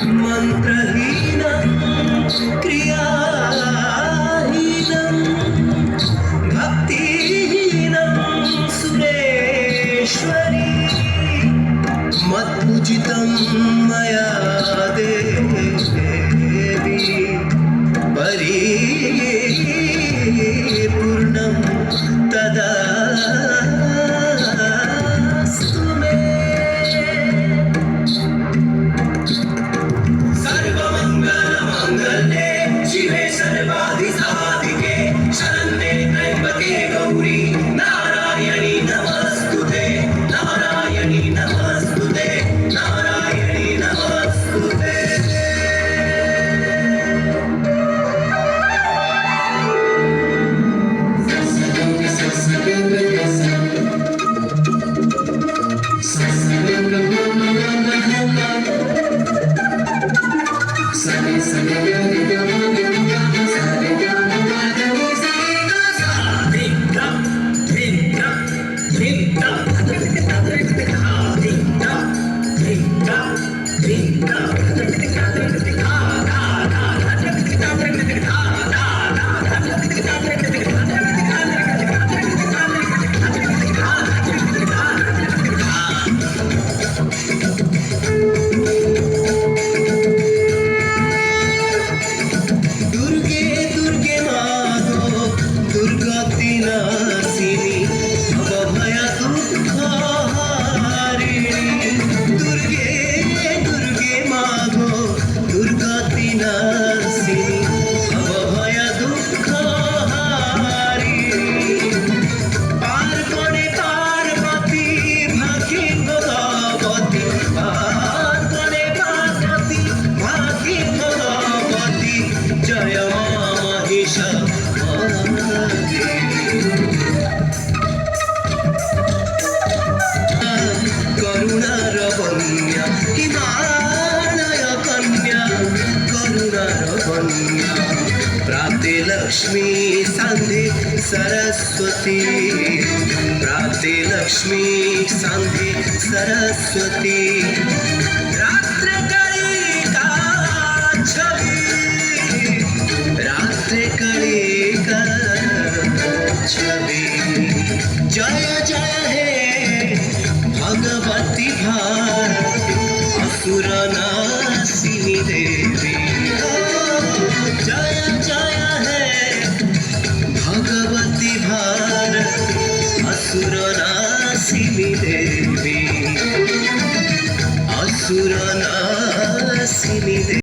मन्त्रहीनं क्रियाहीनं भक्तिहीनं सुरेश्वरी मत्पूजितं मया देवी परिपूर्णं तदास्तु मे। सर्वमङ्गलमाङ्गल्ये शिवे सर्वाधिसाधिके शरण्ये त्र्यम्बके गौरी नारायणी नमस्तुते नारायणी नमस्तुते नारायणी नमस्तुते। करुणार बन्या हिमालय कन्या करुणार बन्या प्राप्ते लक्ष्मी सांधे सरस्वती प्राप्ते लक्ष्मी सांधे सरस्वती रात्र काळी का छवी रात्र काळी का छवि जय जय हे भगवती भारत असुर नासिनी देवी जय जय हे भगवती भारत असुर नासिनी देवी असुर नासिनी देवी।